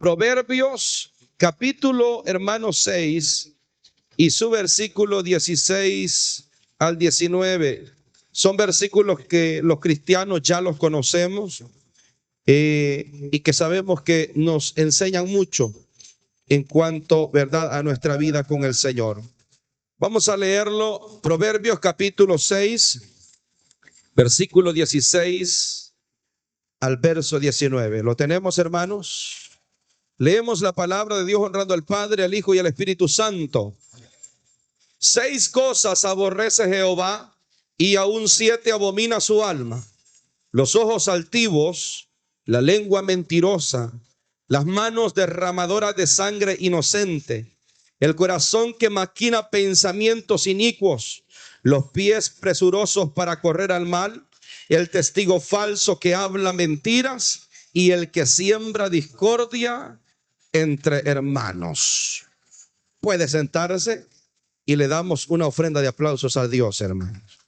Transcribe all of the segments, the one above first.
Proverbios capítulo, hermano, 6 y su versículo 16 al 19. Son versículos que los cristianos ya los conocemos y que sabemos que nos enseñan mucho en cuanto, ¿verdad?, a nuestra vida con el Señor. Vamos a leerlo, Proverbios capítulo 6, versículo 16 al verso 19. ¿Lo tenemos, hermanos? Leemos la palabra de Dios honrando al Padre, al Hijo y al Espíritu Santo. 6 cosas aborrece Jehová y aún 7 abomina su alma: los ojos altivos, la lengua mentirosa, las manos derramadoras de sangre inocente, el corazón que maquina pensamientos inicuos, los pies presurosos para correr al mal, el testigo falso que habla mentiras y el que siembra discordia entre hermanos. Puede sentarse y le damos una ofrenda de aplausos a Dios, hermanos.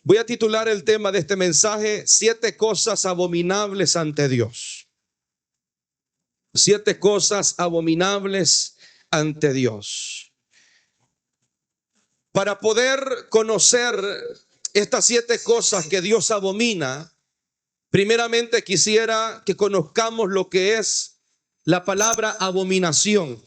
Voy a titular el tema de este mensaje: 7 cosas abominables ante Dios. 7 cosas abominables ante Dios. Para poder conocer estas 7 cosas que Dios abomina, primeramente quisiera que conozcamos lo que es la palabra abominación.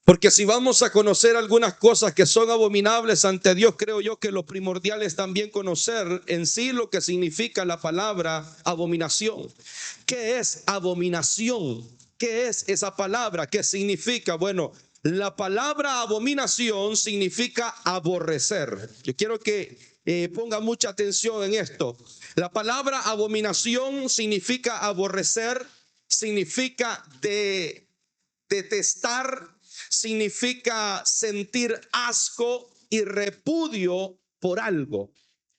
Porque si vamos a conocer algunas cosas que son abominables ante Dios, creo yo que lo primordial es también conocer en sí lo que significa la palabra abominación. ¿Qué es abominación? ¿Qué es esa palabra? ¿Qué significa? Bueno, la palabra abominación significa aborrecer. Yo quiero que ponga mucha atención en esto. La palabra abominación significa aborrecer, significa detestar, significa sentir asco y repudio por algo.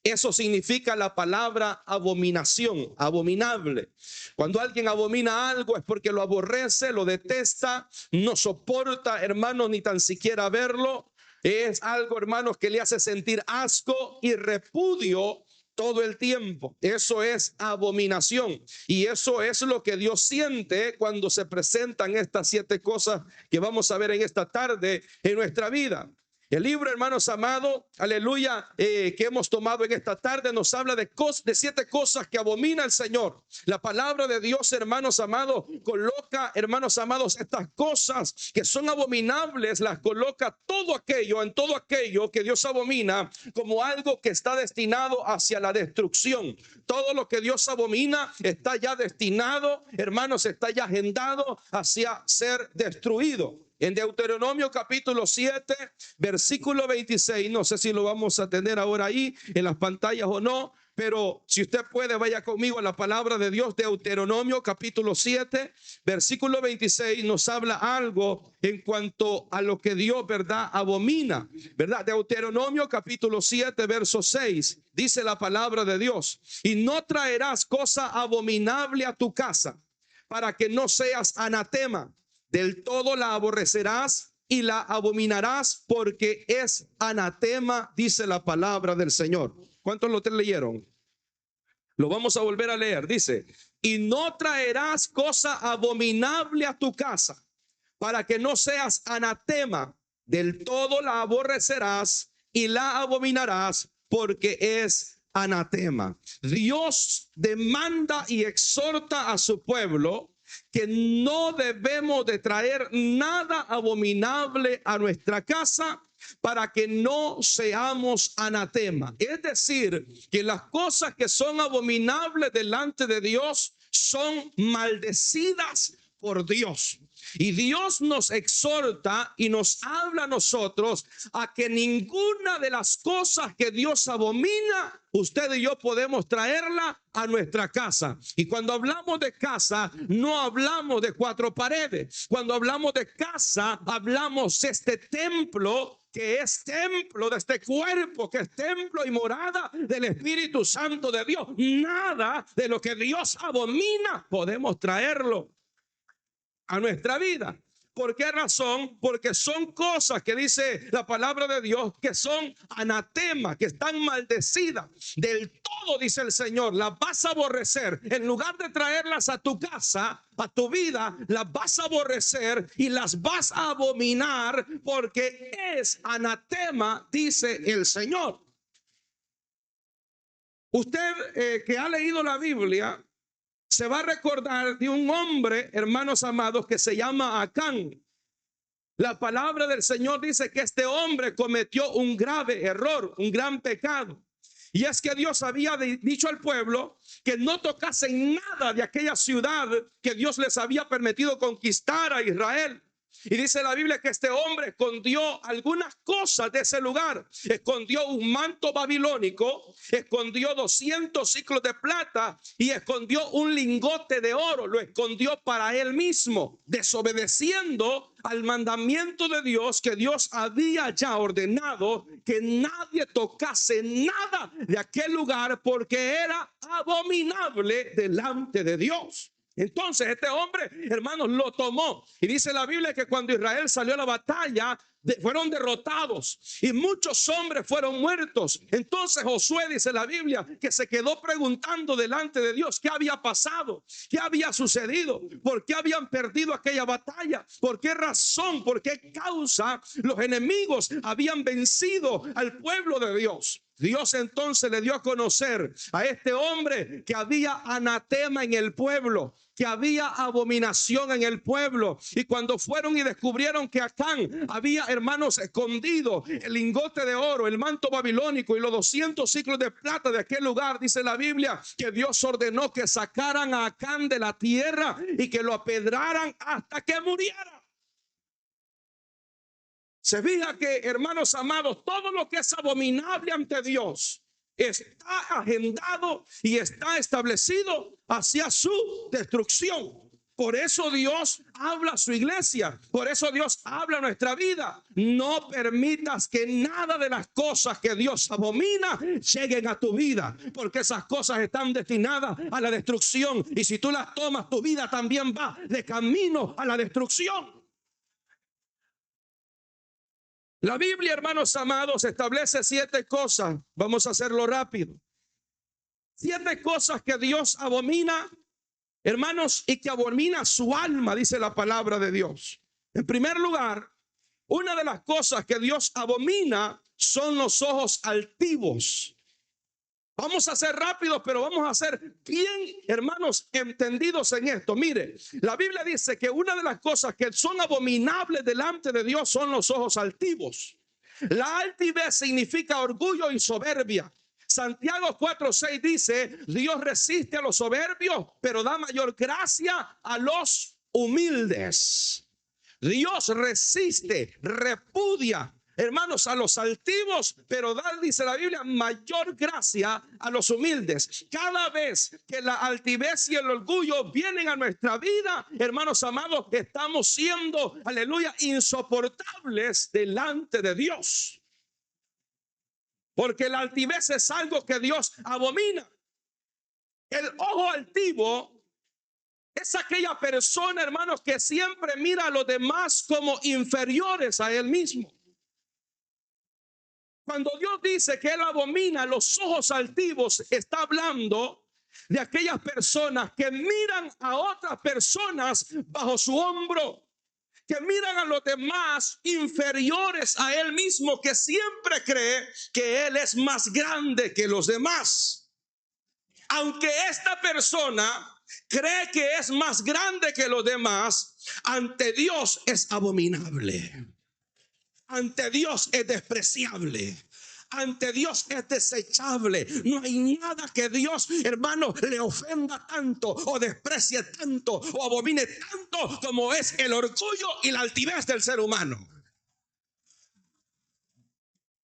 Eso significa la palabra abominación, abominable. Cuando alguien abomina algo es porque lo aborrece, lo detesta, no soporta, hermanos, ni tan siquiera verlo. Es algo, hermanos, que le hace sentir asco y repudio todo el tiempo. Eso es abominación. Y eso es lo que Dios siente cuando se presentan estas 7 cosas que vamos a ver en esta tarde en nuestra vida. El libro, hermanos amados, aleluya, que hemos tomado en esta tarde nos habla de 7 cosas que abomina el Señor. La palabra de Dios, hermanos amados, coloca, hermanos amados, estas cosas que son abominables, las coloca en todo aquello que Dios abomina como algo que está destinado hacia la destrucción. Todo lo que Dios abomina está ya destinado, hermanos, está ya agendado hacia ser destruido. En Deuteronomio capítulo 7, versículo 26, no sé si lo vamos a tener ahora ahí en las pantallas o no, pero si usted puede, vaya conmigo a la palabra de Dios. Deuteronomio capítulo 7, versículo 26 nos habla algo en cuanto a lo que Dios, ¿verdad?, abomina, ¿verdad? Deuteronomio capítulo 7, verso 6, dice la palabra de Dios: y no traerás cosa abominable a tu casa, para que no seas anatema. Del todo la aborrecerás y la abominarás, porque es anatema, dice la palabra del Señor. ¿Cuántos lo leyeron? Lo vamos a volver a leer. Dice: y no traerás cosa abominable a tu casa, para que no seas anatema. Del todo la aborrecerás y la abominarás, porque es anatema. Dios demanda y exhorta a su pueblo que no debemos de traer nada abominable a nuestra casa para que no seamos anatema. Es decir, que las cosas que son abominables delante de Dios son maldecidas por Dios. Y Dios nos exhorta y nos habla a nosotros a que ninguna de las cosas que Dios abomina, usted y yo podemos traerla a nuestra casa. Y cuando hablamos de casa, no hablamos de 4 paredes. Cuando hablamos de casa, hablamos de este templo, que es templo de este cuerpo, que es templo y morada del Espíritu Santo de Dios. Nada de lo que Dios abomina podemos traerlo a nuestra vida. ¿Por qué razón? Porque son cosas que dice la palabra de Dios que son anatema, que están maldecidas. Del todo, dice el Señor, las vas a aborrecer. En lugar de traerlas a tu casa, a tu vida, las vas a aborrecer y las vas a abominar porque es anatema, dice el Señor. Usted que ha leído la Biblia se va a recordar de un hombre, hermanos amados, que se llama Acán. La palabra del Señor dice que este hombre cometió un grave error, un gran pecado. Y es que Dios había dicho al pueblo que no tocasen nada de aquella ciudad que Dios les había permitido conquistar a Israel. Y dice la Biblia que este hombre escondió algunas cosas de ese lugar. Escondió un manto babilónico, escondió 200 ciclos de plata y escondió un lingote de oro. Lo escondió para él mismo, desobedeciendo al mandamiento de Dios, que Dios había ya ordenado que nadie tocase nada de aquel lugar porque era abominable delante de Dios. Entonces este hombre, hermanos, lo tomó. Y dice la Biblia que cuando Israel salió a la batalla, fueron derrotados y muchos hombres fueron muertos. Entonces Josué, dice la Biblia, que se quedó preguntando delante de Dios qué había pasado, qué había sucedido, por qué habían perdido aquella batalla, por qué razón, por qué causa los enemigos habían vencido al pueblo de Dios. Dios entonces le dio a conocer a este hombre que había anatema en el pueblo, que había abominación en el pueblo. Y cuando fueron y descubrieron que Acán había, hermanos, escondido el lingote de oro, el manto babilónico y los 200 ciclos de plata de aquel lugar, dice la Biblia que Dios ordenó que sacaran a Acán de la tierra y que lo apedraran hasta que muriera. Se fija que, hermanos amados, todo lo que es abominable ante Dios está agendado y está establecido hacia su destrucción. Por eso Dios habla a su iglesia, por eso Dios habla a nuestra vida. No permitas que nada de las cosas que Dios abomina lleguen a tu vida, porque esas cosas están destinadas a la destrucción. Y si tú las tomas, tu vida también va de camino a la destrucción. La Biblia, hermanos amados, establece 7 cosas. Vamos a hacerlo rápido. 7 cosas que Dios abomina, hermanos, y que abomina su alma, dice la palabra de Dios. En primer lugar, una de las cosas que Dios abomina son los ojos altivos. Vamos a ser rápidos, pero vamos a ser bien, hermanos, entendidos en esto. Mire, la Biblia dice que una de las cosas que son abominables delante de Dios son los ojos altivos. La altivez significa orgullo y soberbia. Santiago 4:6 dice: Dios resiste a los soberbios, pero da mayor gracia a los humildes. Dios resiste, repudia, hermanos, a los altivos, pero da, dice la Biblia, mayor gracia a los humildes. Cada vez que la altivez y el orgullo vienen a nuestra vida, hermanos amados, estamos siendo, aleluya, insoportables delante de Dios. Porque la altivez es algo que Dios abomina. El ojo altivo es aquella persona, hermanos, que siempre mira a los demás como inferiores a él mismo. Cuando Dios dice que él abomina los ojos altivos, está hablando de aquellas personas que miran a otras personas bajo su hombro, que miran a los demás inferiores a él mismo, que siempre cree que él es más grande que los demás. Aunque esta persona cree que es más grande que los demás, ante Dios es abominable. Ante Dios es despreciable. Ante Dios es desechable. No hay nada que Dios, hermano, le ofenda tanto o desprecie tanto o abomine tanto como es el orgullo y la altivez del ser humano.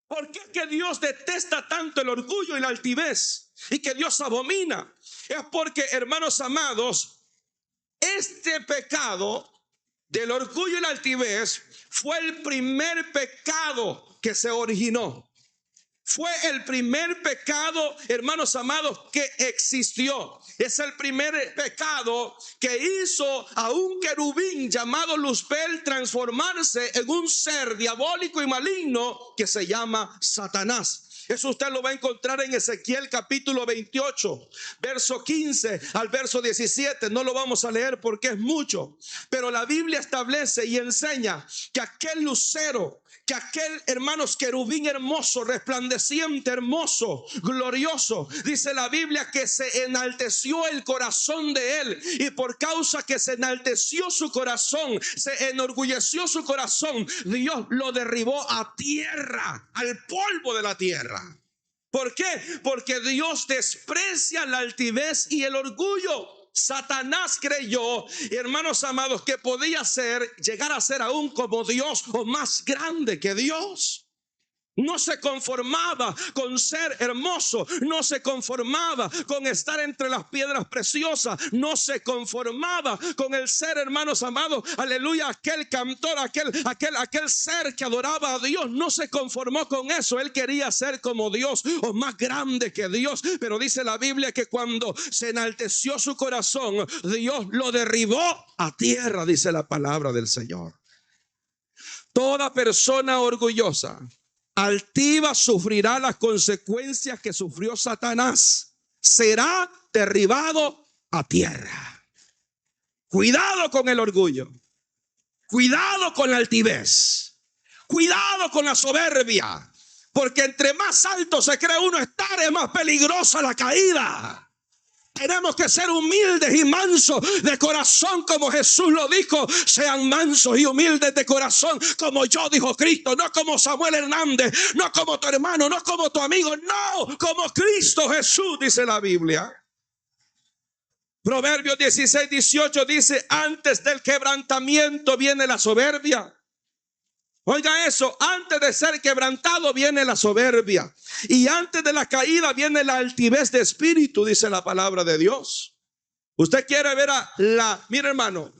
¿Por qué que Dios detesta tanto el orgullo y la altivez y que Dios abomina? Es porque, hermanos amados, este pecado del orgullo y la altivez fue el primer pecado que se originó. Fue el primer pecado, hermanos amados, que existió. Es el primer pecado que hizo a un querubín llamado Luzbel transformarse en un ser diabólico y maligno que se llama Satanás. Eso usted lo va a encontrar en Ezequiel capítulo 28, verso 15 al verso 17. No lo vamos a leer porque es mucho, pero la Biblia establece y enseña que aquel lucero, que aquel, hermanos, querubín hermoso, resplandeciente, hermoso, glorioso, dice la Biblia que se enalteció el corazón de él, y por causa que se enalteció su corazón, se enorgulleció su corazón, Dios lo derribó a tierra, al polvo de la tierra. ¿Por qué? Porque Dios desprecia la altivez y el orgullo. Satanás creyó, hermanos amados, que podía llegar a ser aún como Dios o más grande que Dios. No se conformaba con ser hermoso, no se conformaba con estar entre las piedras preciosas, no se conformaba con el ser, hermanos amados, aleluya, aquel cantor, aquel ser que adoraba a Dios, no se conformó con eso. Él quería ser como Dios o más grande que Dios, pero dice la Biblia que cuando se enalteció su corazón, Dios lo derribó a tierra, dice la palabra del Señor. Toda persona orgullosa, altiva, sufrirá las consecuencias que sufrió Satanás. Será derribado a tierra. Cuidado con el orgullo. Cuidado con la altivez. Cuidado con la soberbia. Porque entre más alto se cree uno estar, es más peligrosa la caída. Tenemos que ser humildes y mansos de corazón, como Jesús lo dijo. Sean mansos y humildes de corazón, como yo, dijo Cristo. No como Samuel Hernández, no como tu hermano, no como tu amigo, no, como Cristo Jesús, dice la Biblia. Proverbios 16, 18 dice: antes del quebrantamiento viene la soberbia. Oiga eso, antes de ser quebrantado viene la soberbia, y antes de la caída viene la altivez de espíritu, dice la palabra de Dios. Usted quiere ver mira, hermano,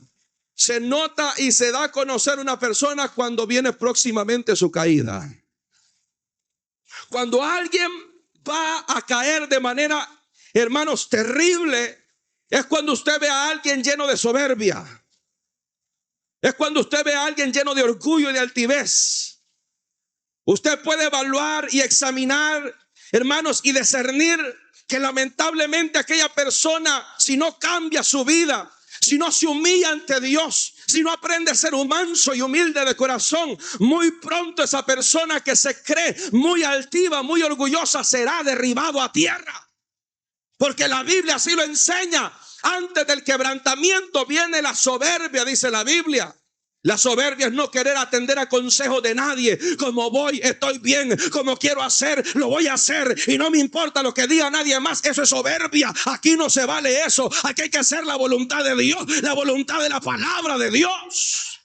se nota y se da a conocer una persona cuando viene próximamente su caída. Cuando alguien va a caer de manera, hermanos, terrible, es cuando usted ve a alguien lleno de soberbia. Es cuando usted ve a alguien lleno de orgullo y de altivez. Usted puede evaluar y examinar, hermanos, y discernir que lamentablemente aquella persona, si no cambia su vida, si no se humilla ante Dios, si no aprende a ser manso y humilde de corazón, muy pronto esa persona que se cree muy altiva, muy orgullosa, será derribado a tierra. Porque la Biblia así lo enseña. Antes del quebrantamiento viene la soberbia, dice la Biblia. La soberbia es no querer atender a consejos de nadie. Como voy, estoy bien. Como quiero hacer, lo voy a hacer. Y no me importa lo que diga nadie más. Eso es soberbia. Aquí no se vale eso. Aquí hay que hacer la voluntad de Dios. La voluntad de la palabra de Dios.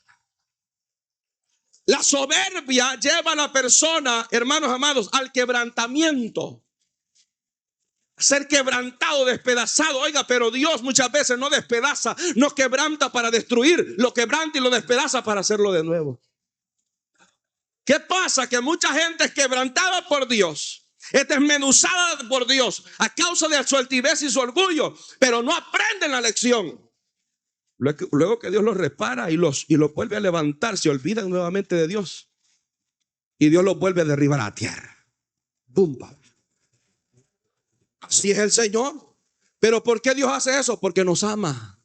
La soberbia lleva a la persona, hermanos amados, al quebrantamiento. Ser quebrantado, despedazado. Oiga, pero Dios muchas veces no despedaza, no quebranta para destruir, lo quebranta y lo despedaza para hacerlo de nuevo. ¿Qué pasa? Que mucha gente es quebrantada por Dios, es desmenuzada por Dios a causa de su altivez y su orgullo, pero no aprenden la lección. Luego que Dios los repara y los vuelve a levantar, se olvidan nuevamente de Dios y Dios los vuelve a derribar a tierra. ¡Bum! Así es el Señor. ¿Pero por qué Dios hace eso? Porque nos ama.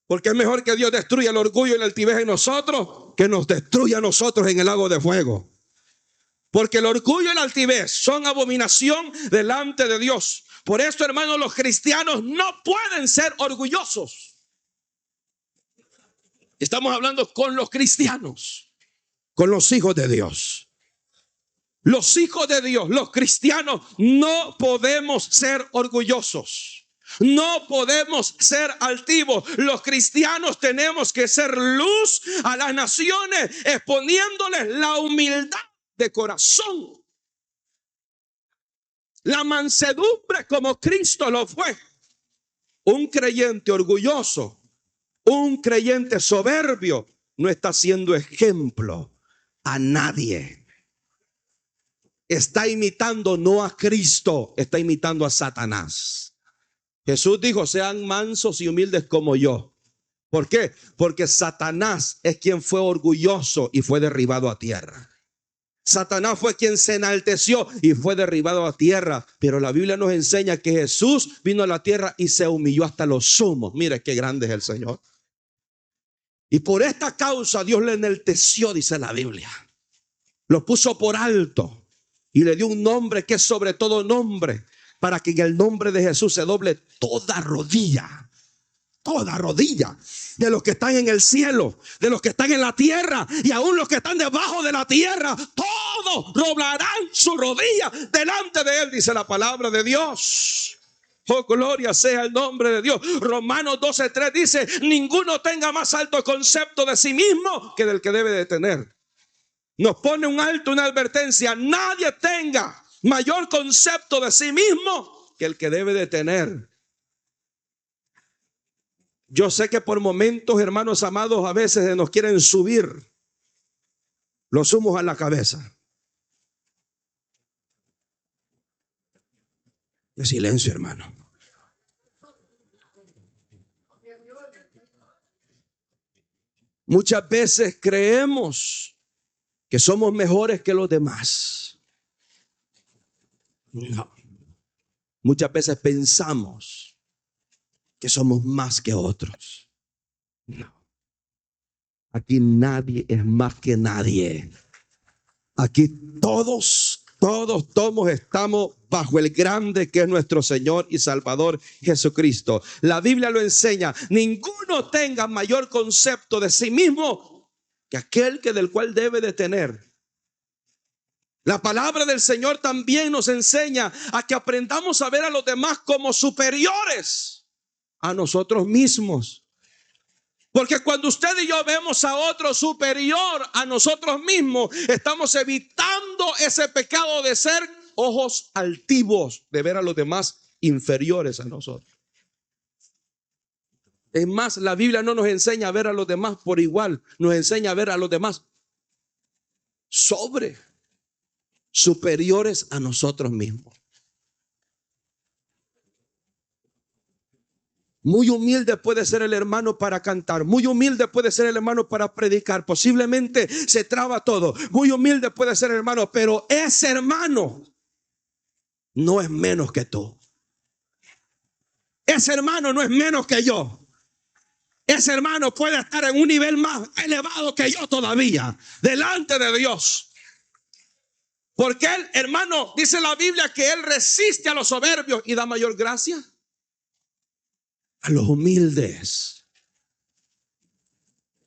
Porque es mejor que Dios destruya el orgullo y la altivez en nosotros que nos destruya a nosotros en el lago de fuego. Porque el orgullo y la altivez son abominación delante de Dios. Por esto, hermanos, los cristianos no pueden ser orgullosos. Estamos hablando con los cristianos, con los hijos de Dios. Los hijos de Dios, los cristianos, no podemos ser orgullosos. No podemos ser altivos. Los cristianos tenemos que ser luz a las naciones, exponiéndoles la humildad de corazón. La mansedumbre como Cristo lo fue. Un creyente orgulloso, un creyente soberbio, no está siendo ejemplo a nadie. está imitando no a Cristo, está imitando a Satanás. Jesús dijo, sean mansos y humildes como yo. ¿Por qué? Porque Satanás es quien fue orgulloso y fue derribado a tierra. Satanás fue quien se enalteció y fue derribado a tierra. Pero la Biblia nos enseña que Jesús vino a la tierra y se humilló hasta los sumos. Mire qué grande es el Señor. Y por esta causa Dios le enalteció, dice la Biblia. Lo puso por alto y le dio un nombre que es sobre todo nombre, para que en el nombre de Jesús se doble toda rodilla de los que están en el cielo, de los que están en la tierra y aún los que están debajo de la tierra. Todos doblarán su rodilla delante de él, dice la palabra de Dios. Oh, gloria sea el nombre de Dios. Romanos 12:3 dice, ninguno tenga más alto concepto de sí mismo que del que debe de tener. Nos pone un alto, una advertencia. Nadie tenga mayor concepto de sí mismo que el que debe de tener. Yo sé que por momentos, hermanos amados, a veces nos quieren subir los humos a la cabeza. De silencio, hermano. Muchas veces creemos que somos mejores que los demás. No. Muchas veces pensamos que somos más que otros. No. Aquí nadie es más que nadie. Aquí todos estamos bajo el grande que es nuestro Señor y Salvador Jesucristo. La Biblia lo enseña. Ninguno tenga mayor concepto de sí mismo que aquel que del cual debe de tener. La palabra del Señor también nos enseña a que aprendamos a ver a los demás como superiores a nosotros mismos. Porque cuando usted y yo vemos a otro superior a nosotros mismos, estamos evitando ese pecado de ser ojos altivos, de ver a los demás inferiores a nosotros. Es más, la Biblia no nos enseña a ver a los demás por igual, nos enseña a ver a los demás superiores a nosotros mismos. Muy humilde puede ser el hermano para cantar. Muy humilde puede ser el hermano para predicar. Posiblemente se traba todo. Muy humilde puede ser el hermano, pero ese hermano no es menos que tú. Ese hermano no es menos que yo. Ese hermano puede estar en un nivel más elevado que yo todavía, delante de Dios. Porque él, hermano, dice la Biblia que él resiste a los soberbios y da mayor gracia a los humildes.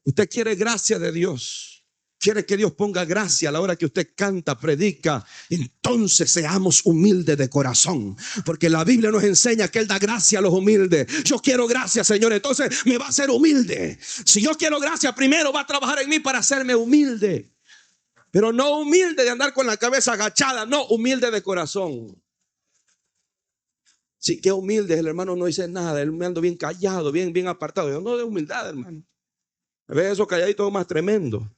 Usted quiere gracia de Dios, quiere que Dios ponga gracia a la hora que usted canta, predica. Entonces seamos humildes de corazón, porque la Biblia nos enseña que Él da gracia a los humildes. Yo quiero gracia, Señor, entonces me va a hacer humilde. Si yo quiero gracia, primero va a trabajar en mí para hacerme humilde. Pero no humilde de andar con la cabeza agachada, no, humilde de corazón. Sí, qué humilde, el hermano no dice nada, él me ando bien callado, bien apartado. Yo no de humildad, hermano. A veces esos calladitos más tremendo.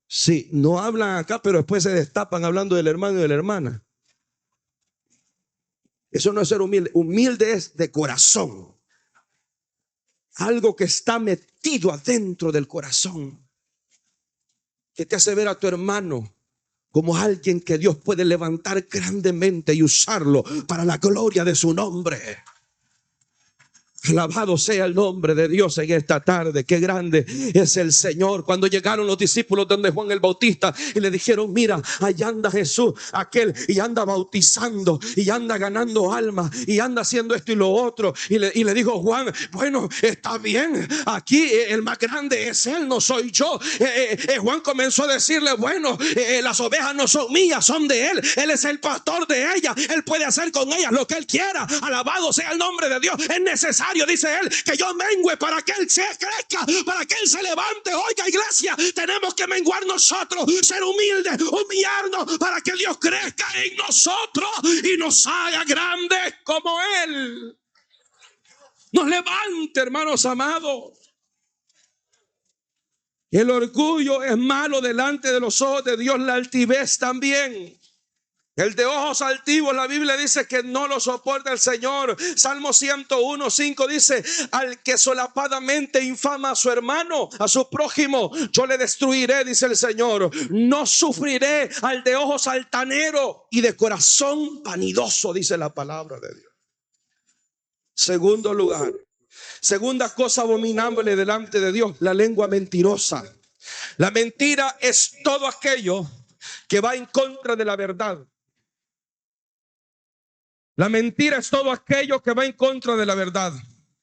Sí, no hablan acá, pero después se destapan hablando del hermano y de la hermana. Eso no es ser humilde. Humilde es de corazón. Algo que está metido adentro del corazón, que te hace ver a tu hermano como alguien que Dios puede levantar grandemente y usarlo para la gloria de su nombre. Alabado sea el nombre de Dios en esta tarde. Qué grande es el Señor. Cuando llegaron los discípulos donde Juan el Bautista y le dijeron, mira, allá anda Jesús, aquel, y anda bautizando y anda ganando almas y anda haciendo esto y lo otro. Y le dijo Juan, bueno, está bien, aquí el más grande es él, no soy yo. Juan comenzó a decirle, bueno, las ovejas no son mías, son de él. Él es el pastor de ellas. Él puede hacer con ellas lo que él quiera. Alabado sea el nombre de Dios. Es necesario, dice él, que yo mengüe para que él se crezca, para que él se levante. Oiga, iglesia, tenemos que menguar nosotros, ser humildes, humillarnos para que Dios crezca en nosotros y nos haga grandes como él. Nos levante, hermanos amados. El orgullo es malo delante de los ojos de Dios, la altivez también. El de ojos altivos, la Biblia dice que no lo soporta el Señor. Salmo 101:5 dice: al que solapadamente infama a su hermano, a su prójimo, yo le destruiré, dice el Señor. No sufriré al de ojos altanero y de corazón vanidoso, dice la palabra de Dios. Segundo lugar, segunda cosa abominable delante de Dios, la lengua mentirosa. La mentira es todo aquello que va en contra de la verdad. La mentira es todo aquello que va en contra de la verdad.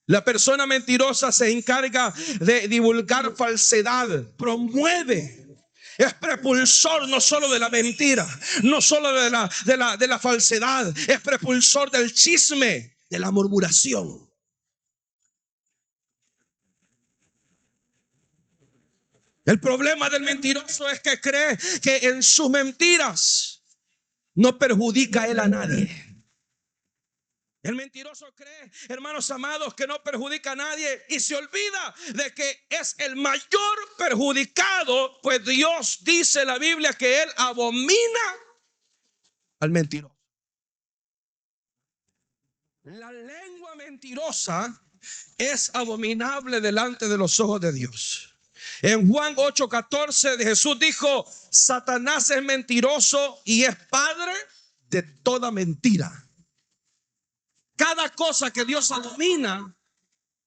La persona mentirosa se encarga de divulgar falsedad, promueve, es prepulsor no solo de la mentira, no solo de la falsedad, es prepulsor del chisme, de la murmuración. El problema del mentiroso es que cree que en sus mentiras no perjudica él a nadie. El mentiroso cree, hermanos amados, que no perjudica a nadie y se olvida de que es el mayor perjudicado, pues Dios dice en la Biblia que él abomina al mentiroso. La lengua mentirosa es abominable delante de los ojos de Dios. En Juan 8:14 Jesús dijo: Satanás es mentiroso y es padre de toda mentira. Cada cosa que Dios abomina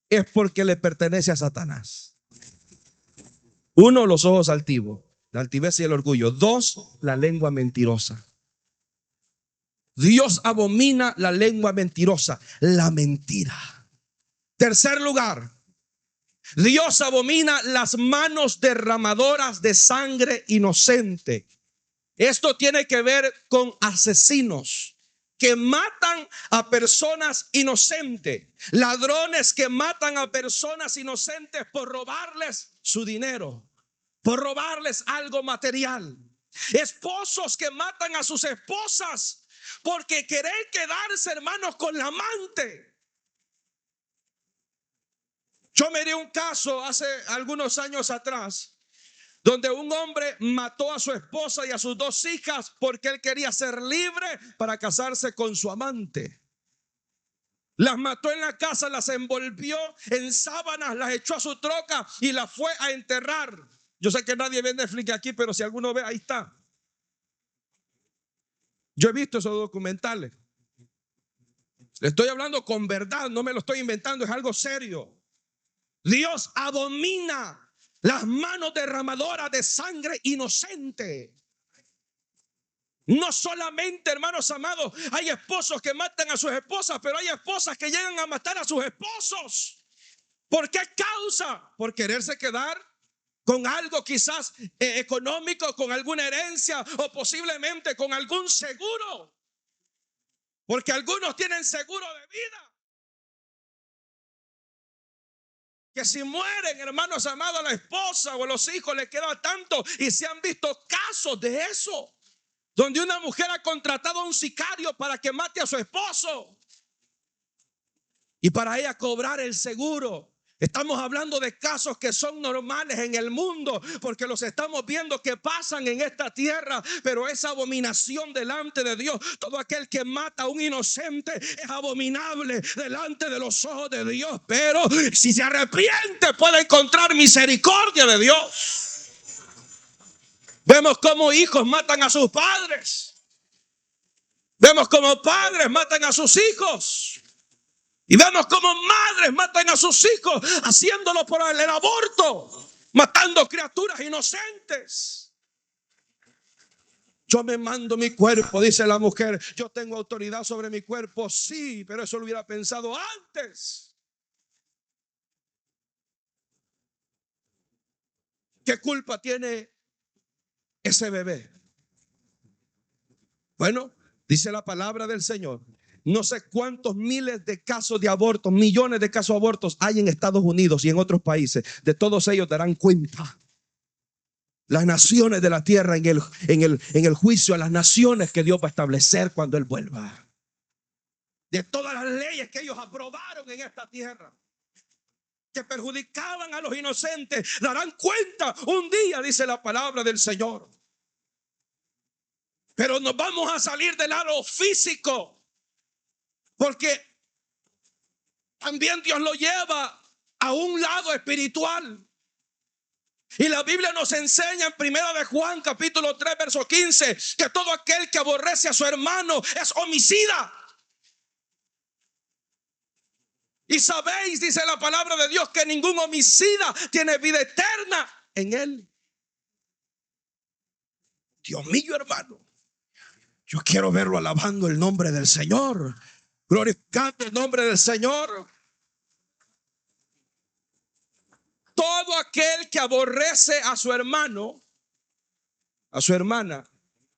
es porque le pertenece a Satanás. Uno, los ojos altivos, la altivez y el orgullo. Dos, la lengua mentirosa. Dios abomina la lengua mentirosa, la mentira. Tercer lugar, Dios abomina las manos derramadoras de sangre inocente. Esto tiene que ver con asesinos que matan a personas inocentes, ladrones que matan a personas inocentes por robarles su dinero, por robarles algo material, esposos que matan a sus esposas porque quieren quedarse, hermanos, con la amante. Yo miré un caso hace algunos años atrás donde un hombre mató a su esposa y a sus dos hijas porque él quería ser libre para casarse con su amante. Las mató en la casa, las envolvió en sábanas, las echó a su troca y las fue a enterrar. Yo sé que nadie ve Netflix aquí, pero si alguno ve, ahí está. Yo he visto esos documentales. Le estoy hablando con verdad, no me lo estoy inventando, es algo serio. Dios abomina las manos derramadoras de sangre inocente. No solamente, hermanos amados, hay esposos que matan a sus esposas, pero hay esposas que llegan a matar a sus esposos. ¿Por qué causa? Por quererse quedar con algo quizás económico, con alguna herencia o posiblemente con algún seguro. Porque algunos tienen seguro de vida. Que si mueren, hermanos amados, a la esposa o a los hijos les queda tanto. Y se han visto casos de eso, donde una mujer ha contratado a un sicario para que mate a su esposo y para ella cobrar el seguro. Estamos hablando de casos que son normales en el mundo porque los estamos viendo que pasan en esta tierra, pero es abominación delante de Dios. Todo aquel que mata a un inocente es abominable delante de los ojos de Dios, pero si se arrepiente puede encontrar misericordia de Dios. Vemos cómo hijos matan a sus padres, vemos cómo padres matan a sus hijos. Y vemos cómo madres matan a sus hijos haciéndolo por el aborto, matando criaturas inocentes. Yo me mando mi cuerpo, dice la mujer. Yo tengo autoridad sobre mi cuerpo, sí, pero eso lo hubiera pensado antes. ¿Qué culpa tiene ese bebé? Bueno, dice la palabra del Señor. No sé cuántos miles de casos de abortos, millones de casos de abortos hay en Estados Unidos y en otros países. De todos ellos darán cuenta las naciones de la tierra en el juicio a las naciones que Dios va a establecer cuando Él vuelva. De todas las leyes que ellos aprobaron en esta tierra, que perjudicaban a los inocentes, darán cuenta un día, dice la palabra del Señor. Pero nos vamos a salir del lado físico, porque también Dios lo lleva a un lado espiritual. Y la Biblia nos enseña en 1 Juan 3 verso 15 que todo aquel que aborrece a su hermano es homicida. Y sabéis, dice la palabra de Dios, que ningún homicida tiene vida eterna en él. Dios mío, hermano, yo quiero verlo alabando el nombre del Señor, glorificando el nombre del Señor. Todo aquel que aborrece a su hermano, a su hermana,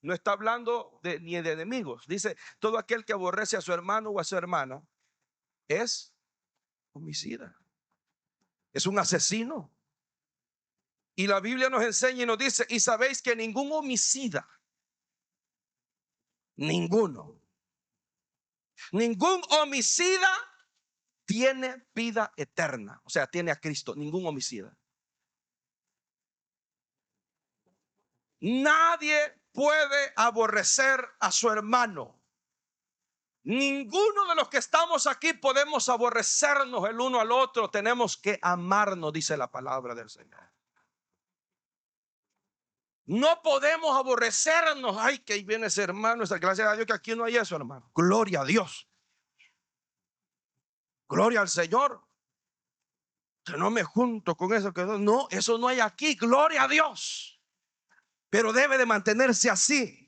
no está hablando ni de enemigos. Dice, todo aquel que aborrece a su hermano o a su hermana es homicida, es un asesino. Y la Biblia nos enseña y nos dice, y sabéis que ningún homicida, ningún homicida tiene vida eterna. O sea, tiene a Cristo, ningún homicida. Nadie puede aborrecer a su hermano. Ninguno de los que estamos aquí podemos aborrecernos el uno al otro. Tenemos que amarnos, dice la palabra del Señor. No podemos aborrecernos. Ay, que ahí viene ese hermano. Gracias a Dios que aquí no hay eso, hermano. Gloria a Dios. Gloria al Señor. Que no me junto con eso. No, eso no hay aquí. Gloria a Dios. Pero debe de mantenerse así.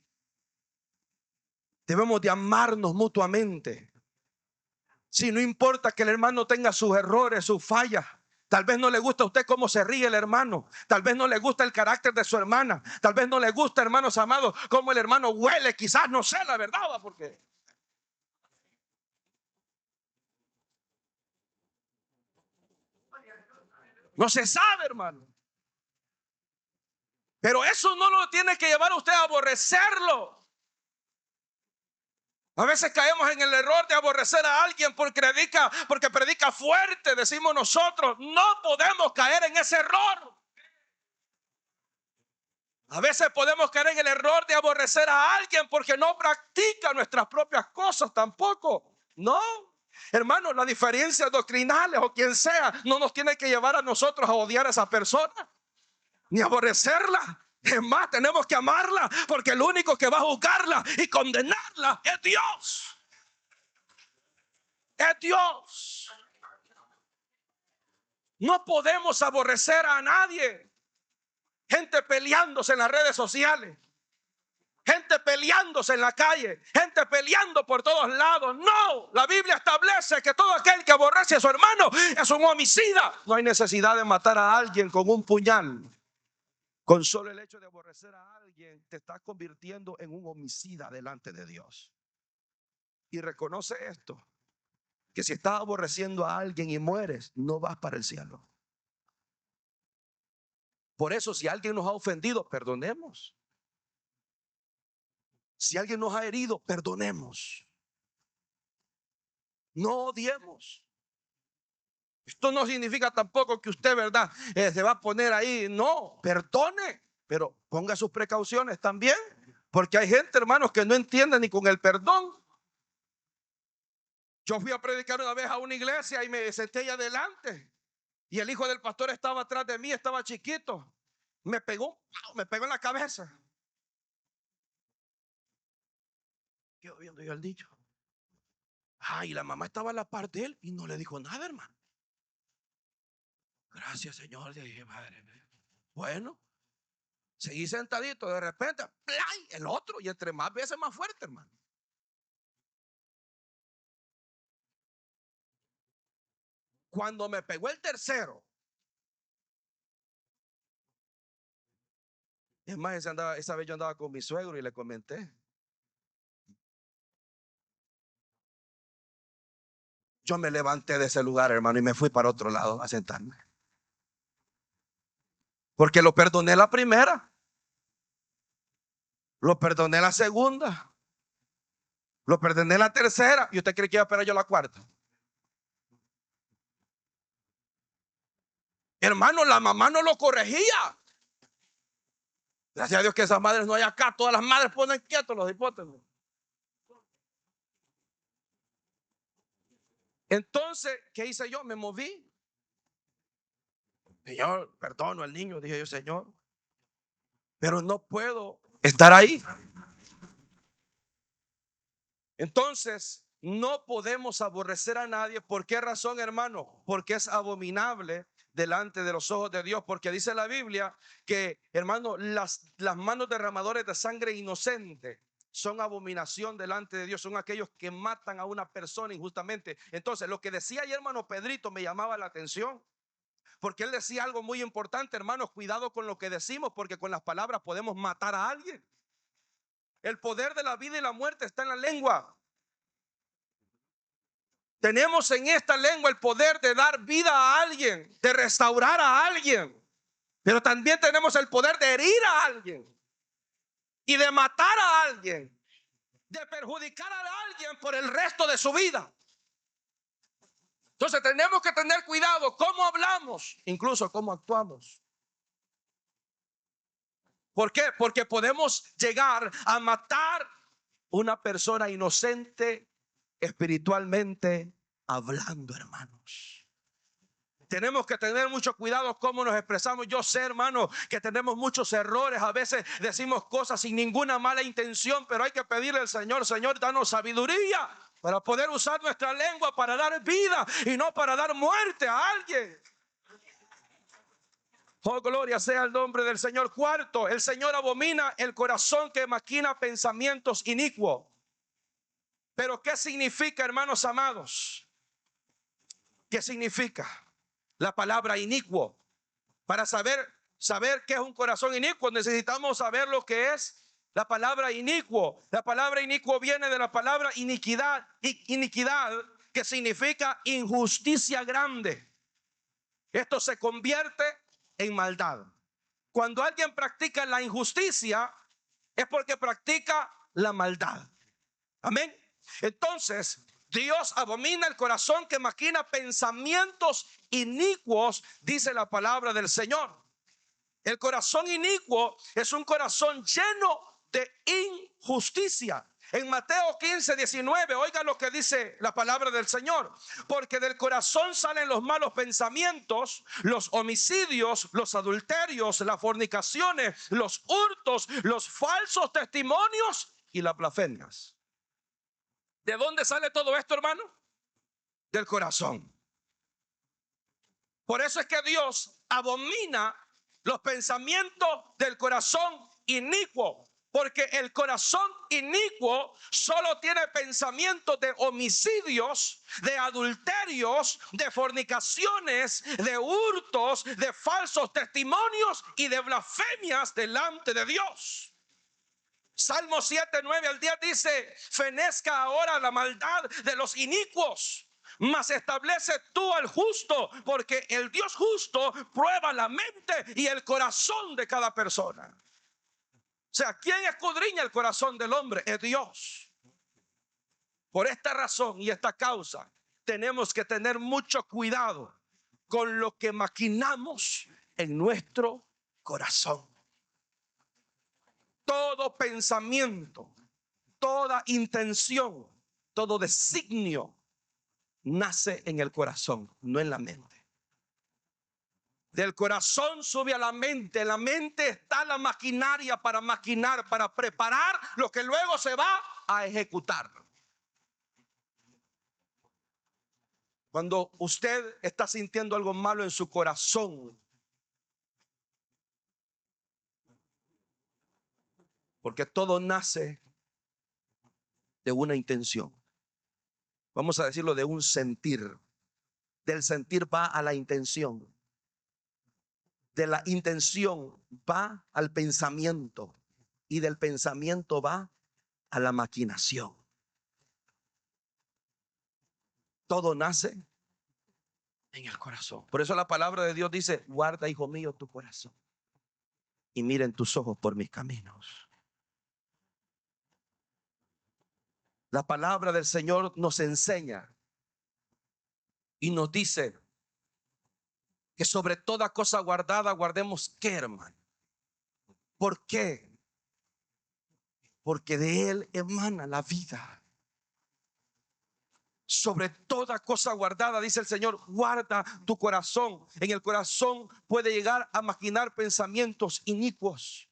Debemos de amarnos mutuamente. Si no importa que el hermano tenga sus errores, sus fallas. Tal vez no le gusta a usted cómo se ríe el hermano. Tal vez no le gusta el carácter de su hermana. Tal vez no le gusta, hermanos amados, cómo el hermano huele. Quizás no sé la verdad, porque no se sabe, hermano. Pero eso no lo tiene que llevar a usted a aborrecerlo. A veces caemos en el error de aborrecer a alguien porque predica fuerte, decimos nosotros. No podemos caer en ese error. A veces podemos caer en el error de aborrecer a alguien porque no practica nuestras propias cosas tampoco. No, hermanos, las diferencias doctrinales o quien sea no nos tiene que llevar a nosotros a odiar a esa persona ni aborrecerla. Es más, tenemos que amarla, porque el único que va a juzgarla y condenarla es Dios. Es Dios. No podemos aborrecer a nadie. Gente peleándose en las redes sociales, gente peleándose en la calle, gente peleando por todos lados. No, la Biblia establece que todo aquel que aborrece a su hermano es un homicida. No hay necesidad de matar a alguien con un puñal. Con solo el hecho de aborrecer a alguien te estás convirtiendo en un homicida delante de Dios. Y reconoce esto, que si estás aborreciendo a alguien y mueres, no vas para el cielo. Por eso, si alguien nos ha ofendido, perdonemos. Si alguien nos ha herido, perdonemos. No odiemos. Esto no significa tampoco que usted, ¿verdad? Se va a poner ahí. No, perdone, pero ponga sus precauciones también. Porque hay gente, hermanos, que no entiende ni con el perdón. Yo fui a predicar una vez a una iglesia y me senté ahí adelante. Y el hijo del pastor estaba atrás de mí, estaba chiquito. Me pegó en la cabeza. Quedo viendo yo el dicho. Y la mamá estaba a la par de él y no le dijo nada, hermano. Gracias, Señor. Le dije, madre mía. Bueno, seguí sentadito. De repente, ¡play! El otro. Y entre más veces más fuerte, hermano. Cuando me pegó el tercero, es más, esa vez yo andaba con mi suegro y le comenté. Yo me levanté de ese lugar, hermano, y me fui para otro lado a sentarme. Porque lo perdoné la primera, lo perdoné la segunda, lo perdoné la tercera. ¿Y usted cree que iba a esperar yo la cuarta? Hermano, la mamá no lo corregía. Gracias a Dios que esas madres no hay acá. Todas las madres ponen quietos los hipótesis. Entonces, ¿qué hice yo? Me moví. Señor, perdono al niño, dije yo, Señor, pero no puedo estar ahí. Entonces, no podemos aborrecer a nadie. ¿Por qué razón, hermano? Porque es abominable delante de los ojos de Dios. Porque dice la Biblia que, hermano, las manos derramadores de sangre inocente son abominación delante de Dios. Son aquellos que matan a una persona injustamente. Entonces, lo que decía ahí, hermano Pedrito, me llamaba la atención. Porque él decía algo muy importante, hermanos, cuidado con lo que decimos, porque con las palabras podemos matar a alguien. El poder de la vida y la muerte está en la lengua. Tenemos en esta lengua el poder de dar vida a alguien, de restaurar a alguien, pero también tenemos el poder de herir a alguien y de matar a alguien, de perjudicar a alguien por el resto de su vida. Entonces tenemos que tener cuidado cómo hablamos, incluso cómo actuamos. ¿Por qué? Porque podemos llegar a matar una persona inocente espiritualmente hablando, hermanos. Tenemos que tener mucho cuidado cómo nos expresamos. Yo sé, hermano, que tenemos muchos errores. A veces decimos cosas sin ninguna mala intención, pero hay que pedirle al Señor, Señor, danos sabiduría para poder usar nuestra lengua para dar vida y no para dar muerte a alguien. Oh, gloria sea el nombre del Señor. Cuarto, el Señor abomina el corazón que maquina pensamientos inicuos. Pero ¿qué significa, hermanos amados? ¿Qué significa la palabra inicuo? Para saber qué es un corazón inicuo, necesitamos saber lo que es la palabra inicuo. La palabra inicuo viene de la palabra iniquidad, iniquidad, que significa injusticia grande. Esto se convierte en maldad. Cuando alguien practica la injusticia, es porque practica la maldad. Amén. Entonces, Dios abomina el corazón que maquina pensamientos inicuos, dice la palabra del Señor. El corazón inicuo es un corazón lleno de injusticia. En Mateo 15:19, oiga lo que dice la palabra del Señor. Porque del corazón salen los malos pensamientos, los homicidios, los adulterios, las fornicaciones, los hurtos, los falsos testimonios y las blasfemias. ¿De dónde sale todo esto, hermano? Del corazón. Por eso es que Dios abomina los pensamientos del corazón inicuo, porque el corazón inicuo solo tiene pensamientos de homicidios, de adulterios, de fornicaciones, de hurtos, de falsos testimonios y de blasfemias delante de Dios. Salmo 7:9-10 dice: fenezca ahora la maldad de los inicuos, mas establece tú al justo, porque el Dios justo prueba la mente y el corazón de cada persona. O sea, ¿quién escudriña el corazón del hombre? Es Dios. Por esta razón y esta causa tenemos que tener mucho cuidado con lo que maquinamos en nuestro corazón. Todo pensamiento, toda intención, todo designio nace en el corazón, no en la mente. Del corazón sube a la mente. En la mente está la maquinaria para maquinar, para preparar lo que luego se va a ejecutar. Cuando usted está sintiendo algo malo en su corazón, porque todo nace de una intención, vamos a decirlo, de un sentir. Del sentir va a la intención. De la intención va al pensamiento y del pensamiento va a la maquinación. Todo nace en el corazón. Por eso la palabra de Dios dice: guarda, hijo mío, tu corazón y miren tus ojos por mis caminos. La palabra del Señor nos enseña y nos dice que sobre toda cosa guardada guardemos, ¿qué, hermano? ¿Por qué? Porque de Él emana la vida. Sobre toda cosa guardada, dice el Señor, guarda tu corazón. En el corazón puede llegar a maquinar pensamientos inicuos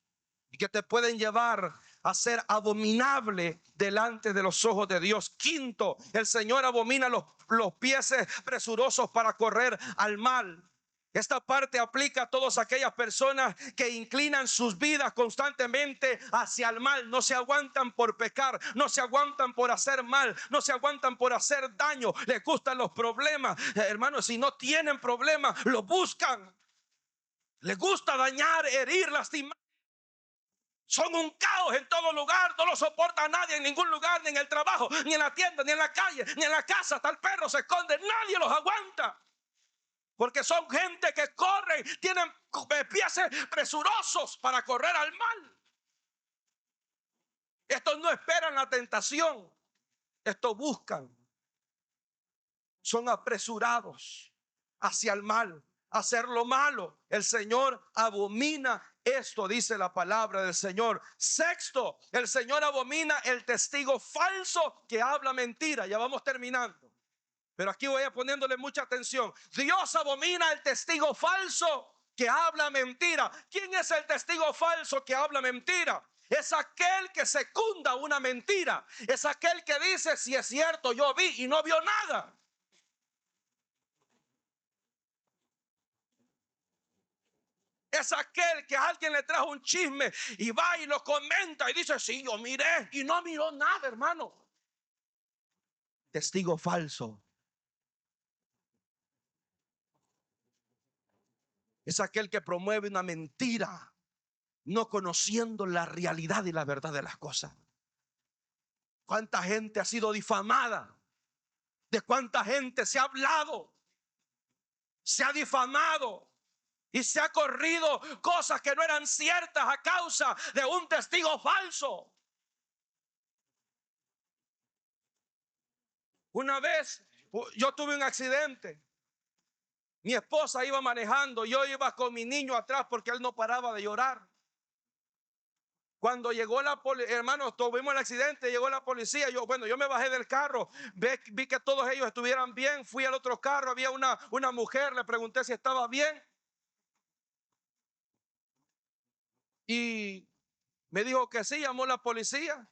y que te pueden llevar a ser abominable delante de los ojos de Dios. Quinto, el Señor abomina los pies presurosos para correr al mal. Esta parte aplica a todas aquellas personas que inclinan sus vidas constantemente hacia el mal. No se aguantan por pecar, no se aguantan por hacer mal, no se aguantan por hacer daño. Les gustan los problemas. Hermanos, si no tienen problemas, los buscan. Les gusta dañar, herir, lastimar. Son un caos en todo lugar. No lo soporta nadie en ningún lugar, ni en el trabajo, ni en la tienda, ni en la calle, ni en la casa. Hasta el perro se esconde. Nadie los aguanta. Porque son gente que corren, tienen pies presurosos para correr al mal. Estos no esperan la tentación. Estos buscan. Son apresurados hacia el mal, hacer lo malo. El Señor abomina esto, dice la palabra del Señor. Sexto, el Señor abomina el testigo falso que habla mentira. Ya vamos terminando, pero aquí voy a poniéndole mucha atención. Dios abomina el testigo falso que habla mentira. ¿Quién es el testigo falso que habla mentira? Es aquel que secunda una mentira. Es aquel que dice, si es cierto, yo vi y no vio nada. Es aquel que a alguien le trajo un chisme y va y lo comenta y dice, sí, yo miré y no miró nada, hermano. Testigo falso. Es aquel que promueve una mentira, no conociendo la realidad y la verdad de las cosas. ¿Cuánta gente ha sido difamada? ¿De cuánta gente se ha hablado? Se ha difamado y se ha corrido cosas que no eran ciertas a causa de un testigo falso. Una vez yo tuve un accidente. Mi esposa iba manejando, yo iba con mi niño atrás porque él no paraba de llorar. Cuando llegó la policía, hermanos, tuvimos el accidente, llegó la policía. Yo me bajé del carro, vi que todos ellos estuvieran bien. Fui al otro carro, había una mujer, le pregunté si estaba bien. Y me dijo que sí, llamó la policía.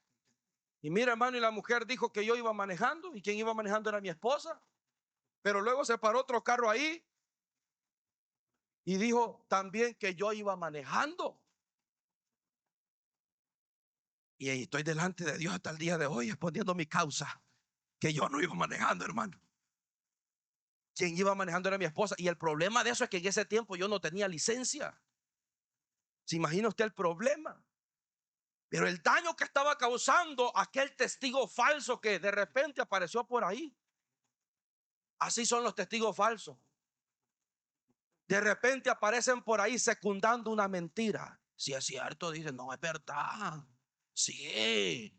Y mira, hermano, y la mujer dijo que yo iba manejando y quien iba manejando era mi esposa. Pero luego se paró otro carro ahí y dijo también que yo iba manejando. Y estoy delante de Dios hasta el día de hoy exponiendo mi causa, que yo no iba manejando, hermano. Quien iba manejando era mi esposa. Y el problema de eso es que en ese tiempo yo no tenía licencia. ¿Se imagina usted el problema? Pero el daño que estaba causando aquel testigo falso que de repente apareció por ahí. Así son los testigos falsos. De repente aparecen por ahí secundando una mentira. Si es cierto, dicen, no, es verdad. Sí.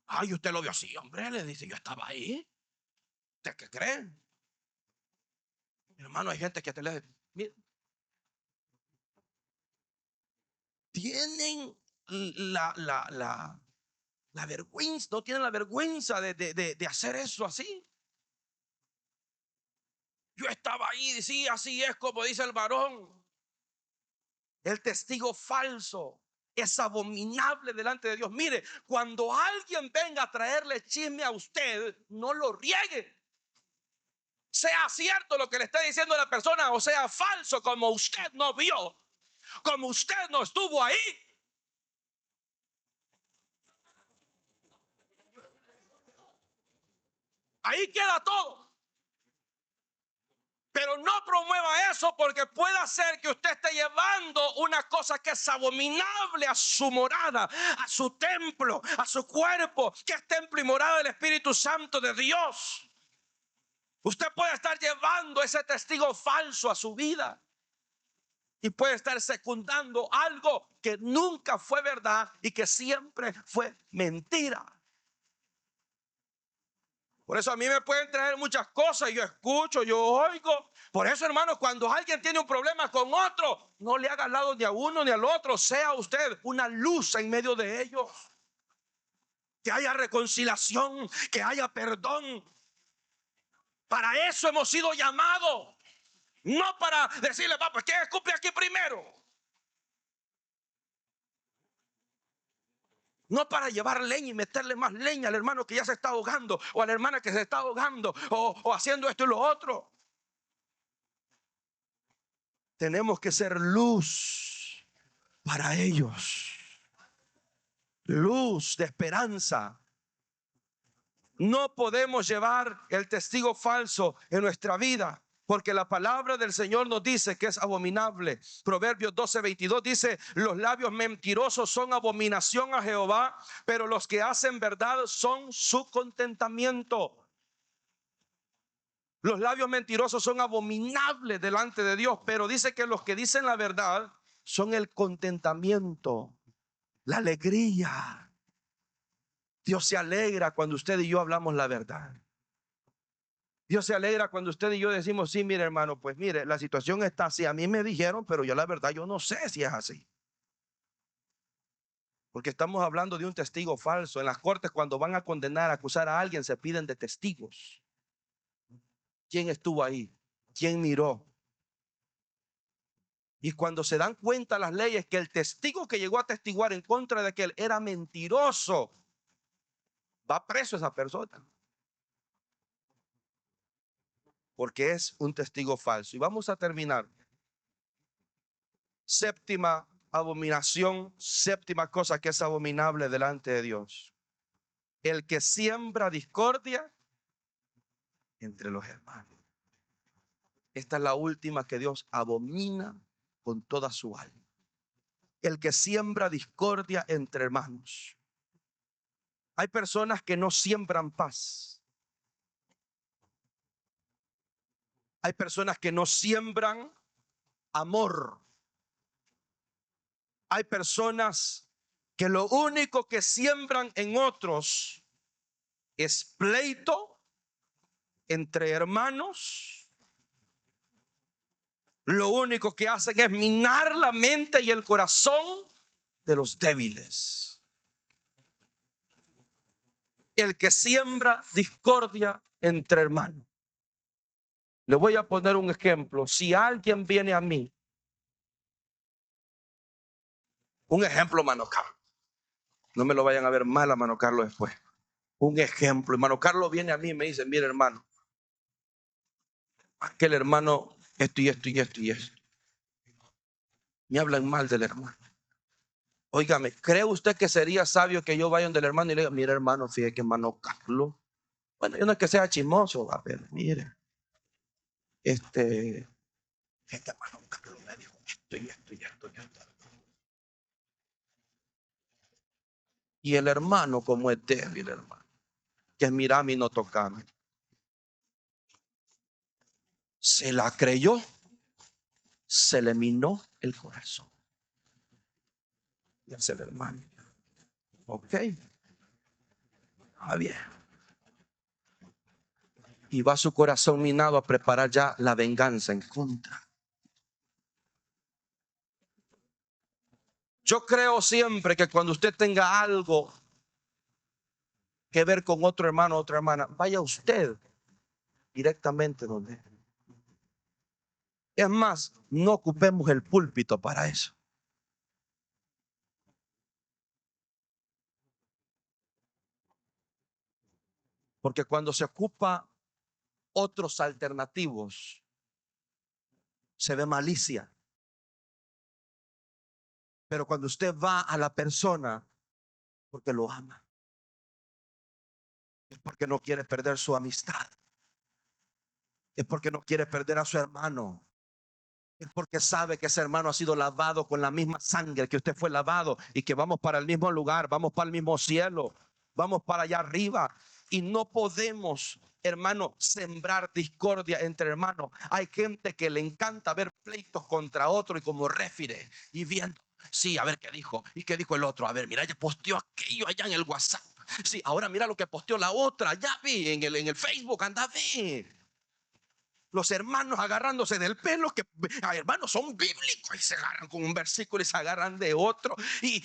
Ay, usted lo vio así, hombre. Le dice, yo estaba ahí. ¿Usted qué cree? Hermano, hay gente que te le... Mira, tienen la vergüenza, no tienen la vergüenza de hacer eso así. Yo estaba ahí, sí, así es como dice el varón. El testigo falso es abominable delante de Dios. Mire, cuando alguien venga a traerle chisme a usted, no lo riegue. Sea cierto lo que le está diciendo la persona o sea falso, como usted no vio, como usted no estuvo ahí. Ahí queda todo. Pero no promueva eso, porque puede hacer que usted esté llevando una cosa que es abominable a su morada, a su templo, a su cuerpo, que es templo y morada del Espíritu Santo de Dios. Usted puede estar llevando ese testigo falso a su vida y puede estar secundando algo que nunca fue verdad y que siempre fue mentira. Por eso a mí me pueden traer muchas cosas, yo escucho, yo oigo. Por eso, hermanos, cuando alguien tiene un problema con otro, no le haga lado ni a uno ni al otro. Sea usted una luz en medio de ellos. Que haya reconciliación, que haya perdón. Para eso hemos sido llamados. No para decirle, va, pues ¿quién escupe aquí primero? No para llevar leña y meterle más leña al hermano que ya se está ahogando, o a la hermana que se está ahogando, o haciendo esto y lo otro. Tenemos que ser luz para ellos. Luz de esperanza. No podemos llevar el testigo falso en nuestra vida, porque la palabra del Señor nos dice que es abominable. Proverbios 12:22 dice: los labios mentirosos son abominación a Jehová, pero los que hacen verdad son su contentamiento. Los labios mentirosos son abominables delante de Dios, pero dice que los que dicen la verdad son el contentamiento, la alegría. Dios se alegra cuando usted y yo hablamos la verdad. Dios se alegra cuando usted y yo decimos: sí, mire, hermano, pues mire, la situación está así. A mí me dijeron, pero yo la verdad yo no sé si es así. Porque estamos hablando de un testigo falso. En las cortes, cuando van a condenar, a acusar a alguien, se piden de testigos. ¿Quién estuvo ahí? ¿Quién miró? Y cuando se dan cuenta las leyes que el testigo que llegó a testiguar en contra de aquel era mentiroso, va preso esa persona, porque es un testigo falso. Y vamos a terminar. Séptima abominación, séptima cosa que es abominable delante de Dios: el que siembra discordia entre los hermanos. Esta es la última que Dios abomina con toda su alma. El que siembra discordia entre hermanos. Hay personas que no siembran paz. Hay personas que no siembran amor. Hay personas que lo único que siembran en otros es pleito entre hermanos. Lo único que hacen es minar la mente y el corazón de los débiles. El que siembra discordia entre hermanos. Le voy a poner un ejemplo. Si alguien viene a mí, un ejemplo, mano Carlos, no me lo vayan a ver mal a mano Carlos después. Un ejemplo, hermano Carlos viene a mí y me dice: mire, hermano, aquel hermano esto y esto y esto y esto. Me hablan mal del hermano. Óigame, ¿cree usted que sería sabio que yo vaya donde el hermano y le diga: mire, hermano, fíjate que hermano Carlos, bueno, yo no es que sea chismoso, a ver, mire, este hermano Carlos me dijo esto y esto y esto y esto. Y el hermano, como es débil, hermano, que es mirame y no tocame, se la creyó, se le minó el corazón. Y hace el hermano: ok, bien. Y va su corazón minado a preparar ya la venganza en contra. Yo creo siempre que cuando usted tenga algo que ver con otro hermano o otra hermana, vaya usted directamente donde. Es más, no ocupemos el púlpito para eso. Porque cuando se ocupa otros alternativos, se ve malicia. Pero cuando usted va a la persona porque lo ama, es porque no quiere perder su amistad, es porque no quiere perder a su hermano, es porque sabe que ese hermano ha sido lavado con la misma sangre que usted fue lavado, y que vamos para el mismo lugar, vamos para el mismo cielo, vamos para allá arriba. Y no podemos, hermano, sembrar discordia entre hermanos. Hay gente que le encanta ver pleitos contra otro y como refiere y viendo: sí, a ver qué dijo y qué dijo el otro. A ver, mira, ya posteó aquello allá en el WhatsApp. Sí, ahora mira lo que posteó la otra. Ya vi en el Facebook, anda a ver. Los hermanos agarrándose del pelo, que hermanos son bíblicos y se agarran con un versículo y se agarran de otro. ¿Y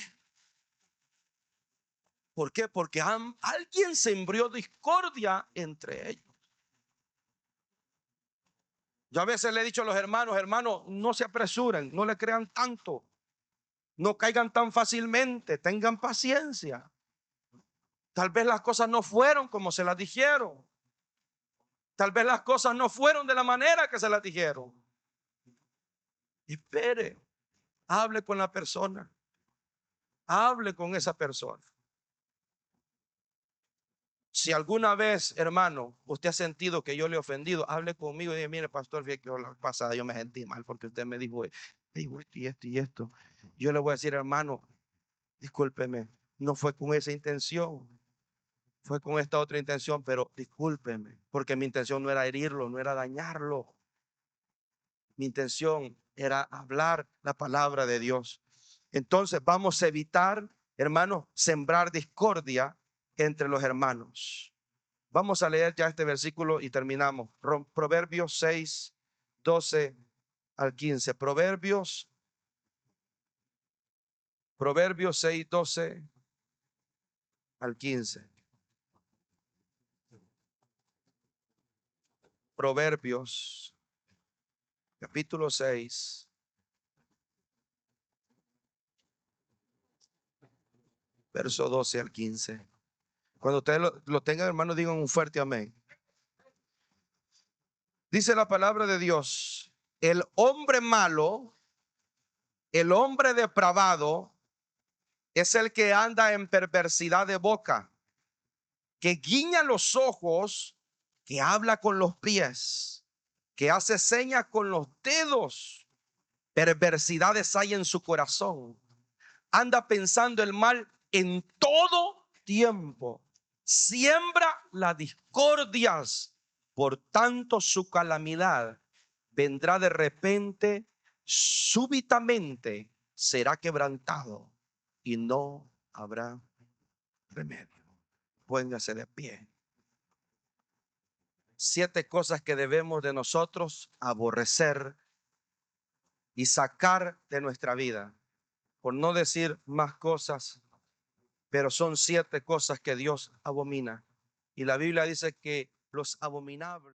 por qué? Porque alguien sembró discordia entre ellos. Yo a veces le he dicho a los hermanos, hermanos, no se apresuren, no le crean tanto, no caigan tan fácilmente, tengan paciencia. Tal vez las cosas no fueron como se las dijeron. Tal vez las cosas no fueron de la manera que se las dijeron. Espere, hable con la persona, hable con esa persona. Si alguna vez, hermano, usted ha sentido que yo le he ofendido, hable conmigo y diga, mire, pastor, fíjate que la pasada yo me sentí mal porque usted me dijo esto y esto y esto. Yo le voy a decir, hermano, discúlpeme, no fue con esa intención, fue con esta otra intención, pero discúlpeme, porque mi intención no era herirlo, no era dañarlo. Mi intención era hablar la palabra de Dios. Entonces vamos a evitar, hermanos, sembrar discordia entre los hermanos. Vamos a leer ya este versículo y terminamos. Proverbios 6, 12 al 15. Proverbios 6, 12 al 15. Proverbios capítulo 6, verso 12 al 15. Cuando ustedes lo tengan, hermanos, digan un fuerte amén. Dice la palabra de Dios: el hombre malo, el hombre depravado, es el que anda en perversidad de boca, que guiña los ojos, que habla con los pies, que hace señas con los dedos. Perversidades hay en su corazón. Anda pensando el mal en todo tiempo. Siembra las discordias. Por tanto, su calamidad vendrá de repente, súbitamente será quebrantado y no habrá remedio. Póngase de pie. 7 cosas que debemos de nosotros aborrecer y sacar de nuestra vida. Por no decir más cosas, pero son 7 cosas que Dios abomina. Y la Biblia dice que los abominables